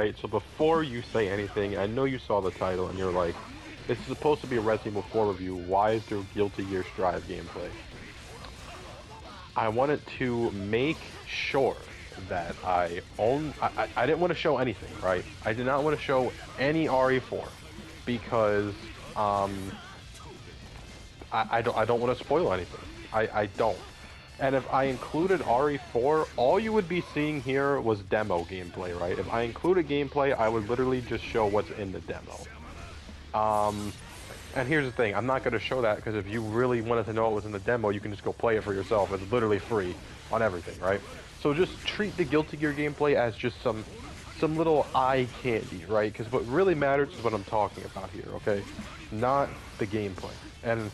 right? So before you say anything, I know you saw the title and you're like, this is supposed to be a Resident Evil 4 review. Why is there guiltygearstrive gameplay? I wanted to make sure that I didn't want to show anything, right? I did not want to show any RE4 because I don't want to spoil anything. I don't. And if I included RE4, all you would be seeing here was demo gameplay, right? If I included gameplay, I would literally just show what's in the demo. And here's the thing, I'm not going to show that because if you really wanted to know what was in the demo, you can just go play it for yourself. It's literally free on everything, right? So just treat the Guilty Gear gameplay as just some little eye candy, right? Because what really matters is what I'm talking about here, okay? Not the gameplay. And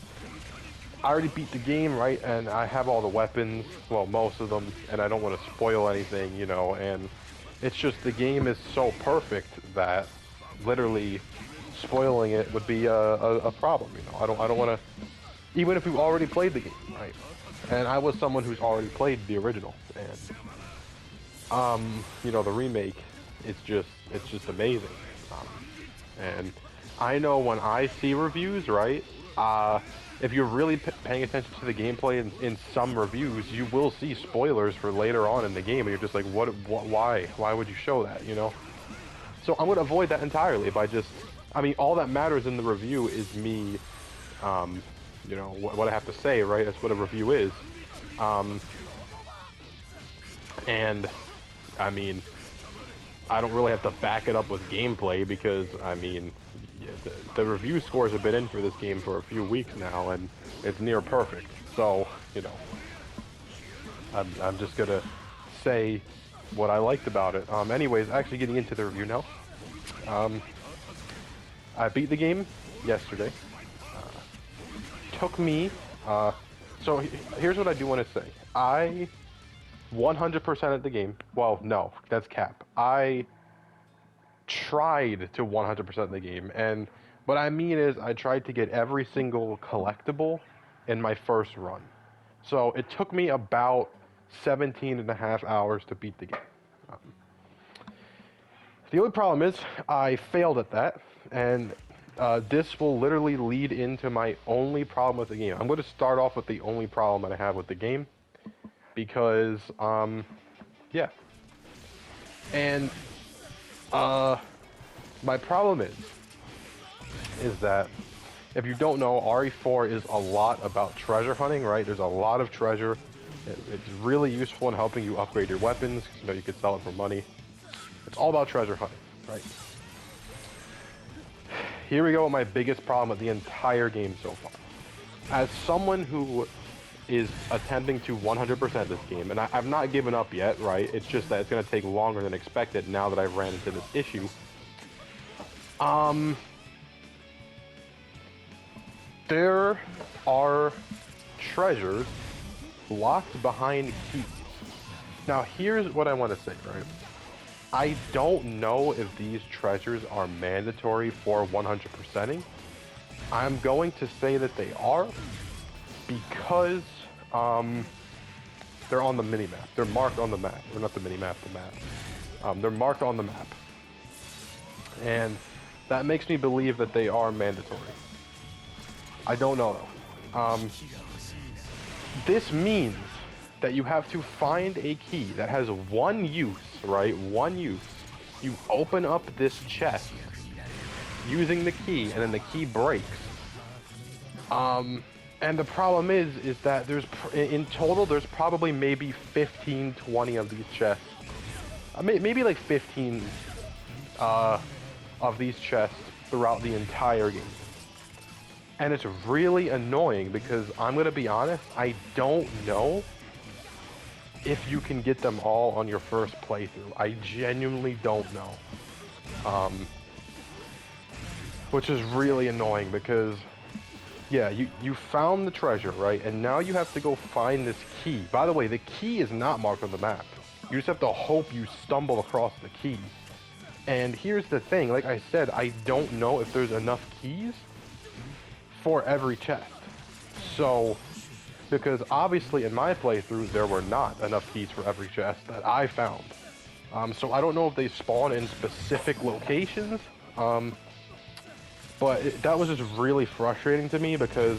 I already beat the game, right? And I have all the weapons, well, most of them, and I don't want to spoil anything, you know, and it's just the game is so perfect that literally spoiling it would be a problem, you know. I don't want to, even if you've already played the game, right? And I was someone who's already played the original, and you know, the remake, it's just amazing. And I know when I see reviews, right? If you're really paying attention to the gameplay in some reviews, you will see spoilers for later on in the game, and you're just like, why would you show that, you know? So I'm gonna avoid that entirely by just, I mean, all that matters in the review is me, you know, what I have to say, right? That's what a review is. And, I mean, I don't really have to back it up with gameplay because, I mean, yeah, the review scores have been in for this game for a few weeks now, and it's near perfect. So, you know, I'm just gonna say what I liked about it. Anyways, actually getting into the review now. I beat the game yesterday. Took me, so here's what I do want to say. I 100%ed the game. Well, no, that's cap. I tried to 100% the game, and what I mean is I tried to get every single collectible in my first run. So it took me about 17 and a half hours to beat the game. The only problem is I failed at that, and this will literally lead into my only problem with the game. I'm going to start off with the only problem that I have with the game, because, yeah. And, my problem is that, if you don't know, RE4 is a lot about treasure hunting, right? There's a lot of treasure. It's really useful in helping you upgrade your weapons, you know, you can sell it for money. It's all about treasure hunting, right? Here we go with my biggest problem with the entire game so far. As someone who is attempting to 100% this game, and I've not given up yet, right? It's just that it's going to take longer than expected now that I've ran into this issue. There are treasures locked behind keys. Now, here's what I want to say, right? I don't know if these treasures are mandatory for 100%ing. I'm going to say that they are because they're on the minimap. They're marked on the map. Or not the minimap, the map. They're marked on the map. And that makes me believe that they are mandatory. I don't know though. This means that you have to find a key that has one use, right? One use. You open up this chest using the key, and then the key breaks. And the problem is that in total, there's probably maybe 15, 20 of these chests. Maybe like 15 of these chests throughout the entire game. And it's really annoying because I'm gonna be honest, I don't know if you can get them all on your first playthrough. I genuinely don't know. Which is really annoying because, yeah, you found the treasure, right? And now you have to go find this key. By the way, the key is not marked on the map. You just have to hope you stumble across the key. And here's the thing, like I said, I don't know if there's enough keys for every chest. So, because obviously in my playthrough there were not enough keys for every chest that I found. So I don't know if they spawn in specific locations, but that was just really frustrating to me because,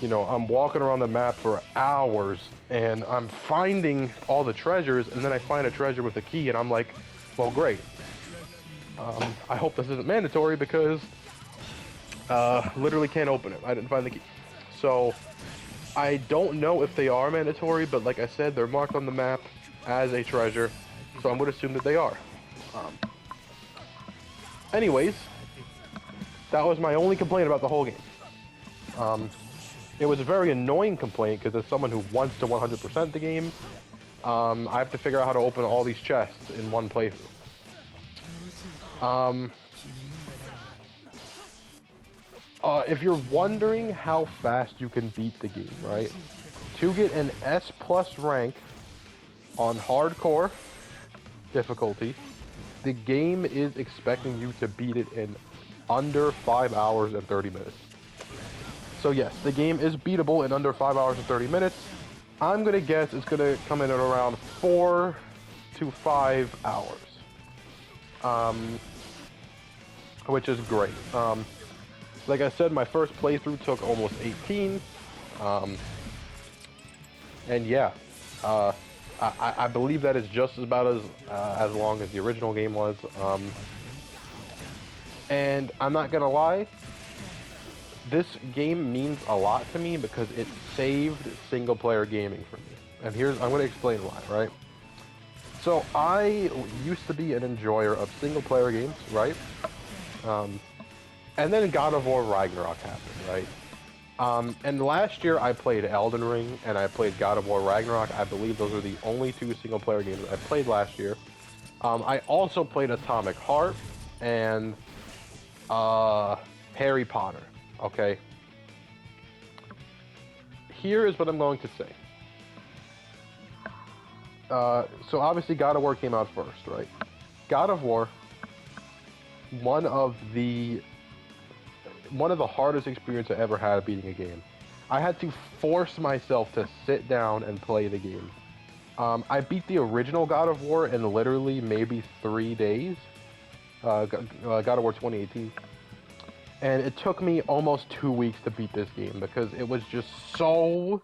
you know, I'm walking around the map for hours and I'm finding all the treasures, and then I find a treasure with a key and I'm like, well, great. I hope this isn't mandatory because literally can't open it. I didn't find the key. So I don't know if they are mandatory, but like I said, they're marked on the map as a treasure, so I'm going to assume that they are. Anyways, that was my only complaint about the whole game. It was a very annoying complaint because as someone who wants to 100% the game, I have to figure out how to open all these chests in one playthrough. If you're wondering how fast you can beat the game, right? To get an S+ rank on hardcore difficulty, the game is expecting you to beat it in under 5 hours and 30 minutes. So yes, the game is beatable in under 5 hours and 30 minutes. I'm gonna guess it's gonna come in at around 4 to 5 hours. Which is great. Like I said, my first playthrough took almost 18. And yeah, I believe that is just about as long as the original game was. And I'm not gonna lie, this game means a lot to me because it saved single player gaming for me. And I'm gonna explain why, right? So I used to be an enjoyer of single player games, right? And then God of War Ragnarok happened, right? And last year I played Elden Ring and I played God of War Ragnarok. I believe those are the only 2 single player games I played last year. I also played Atomic Heart and Harry Potter, okay? Here is what I'm going to say. So obviously God of War came out first, right? God of War, one of the hardest experiences I ever had beating a game. I had to force myself to sit down and play the game. I beat the original God of War in literally maybe 3 days. God of War 2018. And it took me almost 2 weeks to beat this game because it was just so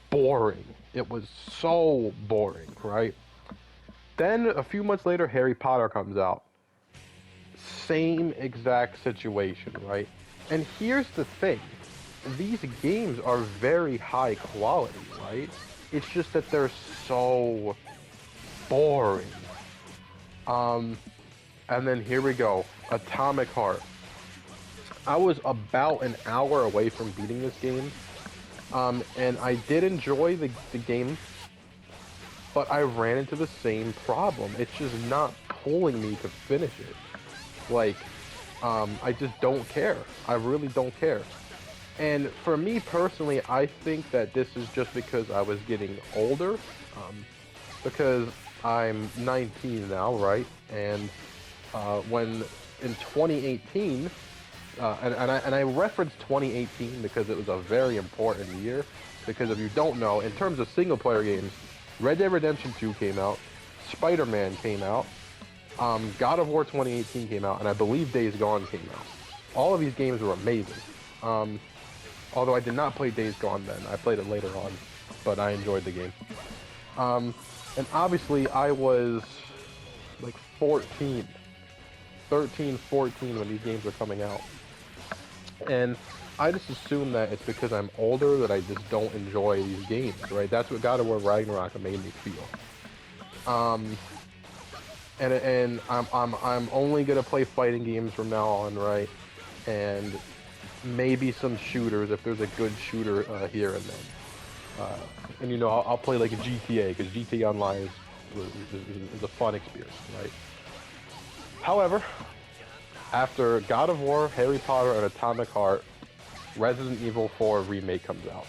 boring. It was so boring, right? Then a few months later, Harry Potter comes out. Same exact situation, right? And here's the thing. These games are very high quality, right? It's just that they're so boring. And then here we go. Atomic Heart. I was about an hour away from beating this game. And I did enjoy the game, but I ran into the same problem. It's just not pulling me to finish it. Like, I just don't care. I really don't care. And for me personally, I think that this is just because I was getting older. Because I'm 19 now, right? And when in 2018, and I referenced 2018 because it was a very important year. Because if you don't know, in terms of single player games, Red Dead Redemption 2 came out, Spider-Man came out, God of War 2018 came out, and I believe Days Gone came out. All of these games were amazing. Although I did not play Days Gone then. I played it later on, but I enjoyed the game. And obviously I was like 13, 14 when these games were coming out. And I just assume that it's because I'm older that I just don't enjoy these games, right? That's what God of War Ragnarok made me feel. And I'm only gonna play fighting games from now on, right? And maybe some shooters if there's a good shooter here and then. And you know, I'll play like a GTA because GTA Online is a fun experience, right? However, after God of War, Harry Potter, and Atomic Heart, Resident Evil 4 Remake comes out.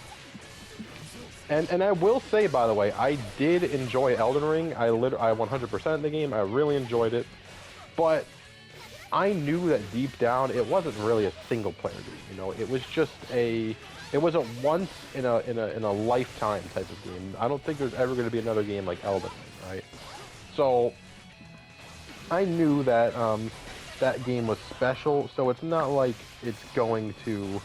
And I will say, by the way, I did enjoy Elden Ring. I 100% the game. I really enjoyed it. But I knew that deep down it wasn't really a single player game. You know, it was just it was a once in a lifetime type of game. I don't think there's ever going to be another game like Elden Ring, right? So I knew that that game was special, so it's not like it's going to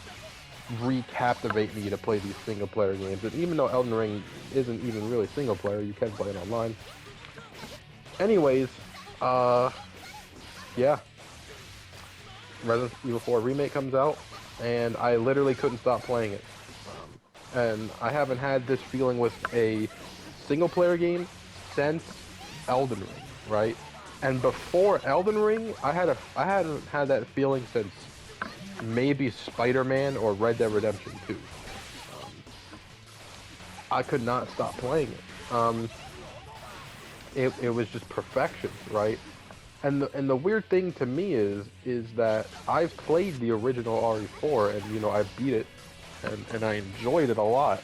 recaptivate me to play these single-player games. And even though Elden Ring isn't even really single-player, you can play it online. Anyways, yeah. Resident Evil 4 Remake comes out, and I literally couldn't stop playing it. And I haven't had this feeling with a single-player game since Elden Ring, right? And before Elden Ring, I hadn't had that feeling since maybe Spider-Man or Red Dead Redemption 2. I could not stop playing it. It was just perfection, right? And the weird thing to me is that I've played the original RE4 and, you know, I beat it and I enjoyed it a lot.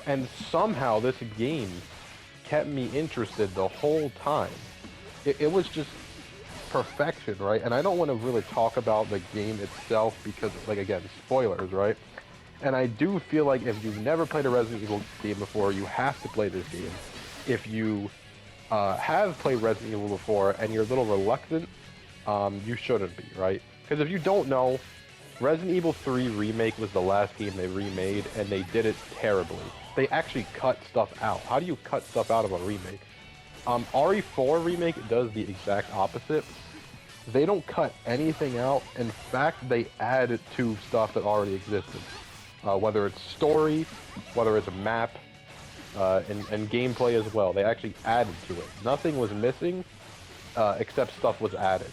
And somehow this game kept me interested the whole time. It was just perfection, right? And I don't want to really talk about the game itself because, like, again, spoilers, right? And I do feel like if you've never played a Resident Evil game before, you have to play this game. If you have played Resident Evil before and you're a little reluctant, you shouldn't be, right? Because if you don't know, Resident Evil 3 Remake was the last game they remade, and they did it terribly. They actually cut stuff out. How do you cut stuff out of a remake? RE4 Remake does the exact opposite. They don't cut anything out. In fact, they add to stuff that already existed. Whether it's story, whether it's a map, and gameplay as well. They actually added to it. Nothing was missing, except stuff was added.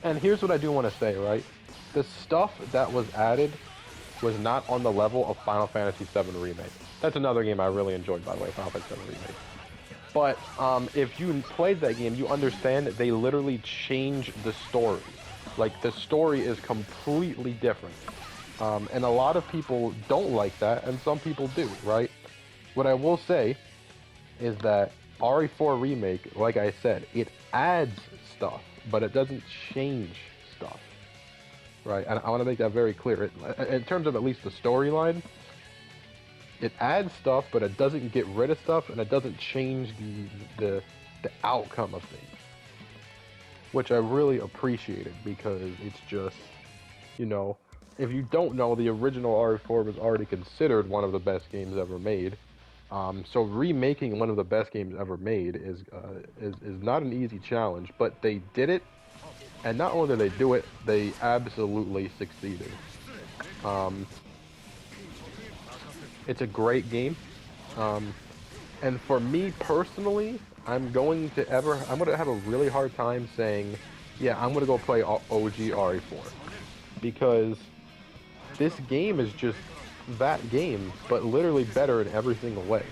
And here's what I do want to say, right? The stuff that was added was not on the level of Final Fantasy VII Remake. That's another game I really enjoyed, by the way, Final Fantasy VII Remake. But if you played that game, you understand that they literally changed the story. Like, the story is completely different. And a lot of people don't like that, and some people do, right? What I will say is that RE4 Remake, like I said, it adds stuff, but it doesn't change stuff, right? And I want to make that very clear. In terms of at least the storyline, it adds stuff, but it doesn't get rid of stuff, and it doesn't change the outcome of things, which I really appreciated, because it's just, you know, if you don't know, the original RE4 was already considered one of the best games ever made. So remaking one of the best games ever made is not an easy challenge, but they did it, and not only did they do it, they absolutely succeeded. It's a great game, and for me personally, I'm going to have a really hard time saying, yeah, I'm gonna go play OG RE4, because this game is just that game, but literally better in every single way.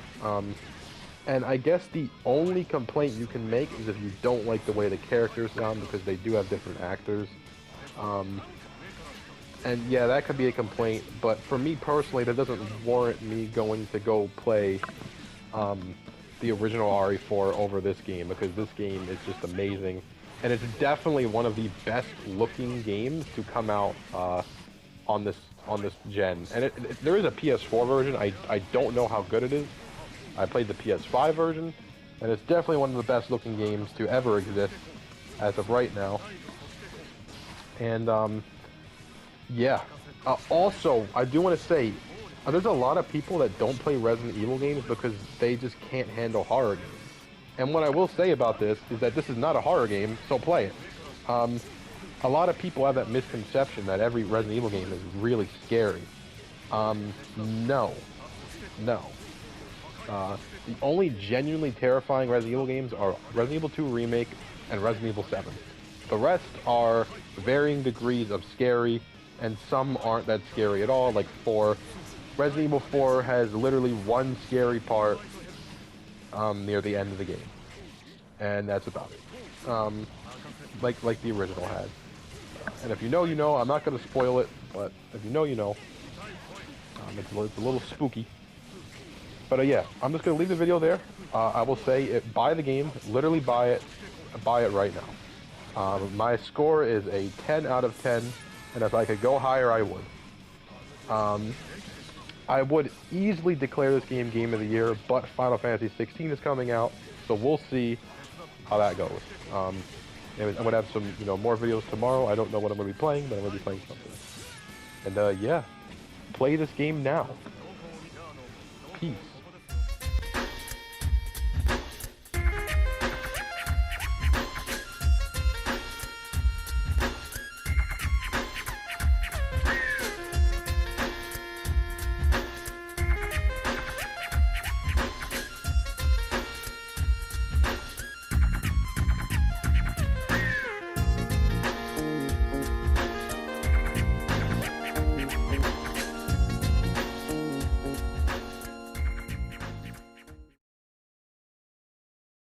And I guess the only complaint you can make is if you don't like the way the characters sound, because they do have different actors. And yeah, that could be a complaint, but for me personally, that doesn't warrant me going to go play the original RE4 over this game, because this game is just amazing. And it's definitely one of the best looking games to come out on this gen. And there is a PS4 version. I don't know how good it is. I played the PS5 version, and it's definitely one of the best looking games to ever exist as of right now. And yeah. Also, I do want to say, there's a lot of people that don't play Resident Evil games because they just can't handle horror games. And what I will say about this is that this is not a horror game, so play it. A lot of people have that misconception that every Resident Evil game is really scary. No. The only genuinely terrifying Resident Evil games are Resident Evil 2 Remake and Resident Evil 7. The rest are varying degrees of scary, and some aren't that scary at all, like 4. Resident Evil 4 has literally one scary part near the end of the game. And that's about it. Like the original had. And if you know, you know. I'm not going to spoil it, but if you know, you know. It's a little spooky. But yeah, I'm just going to leave the video there. I will say, buy the game. Literally buy it. Buy it right now. My score is a 10 out of 10. And if I could go higher, I would. I would easily declare this game of the year, but Final Fantasy 16 is coming out, so we'll see how that goes. And I'm gonna have some, more videos tomorrow. I don't know what I'm gonna be playing, but I'm gonna be playing something. And yeah, play this game now. Peace.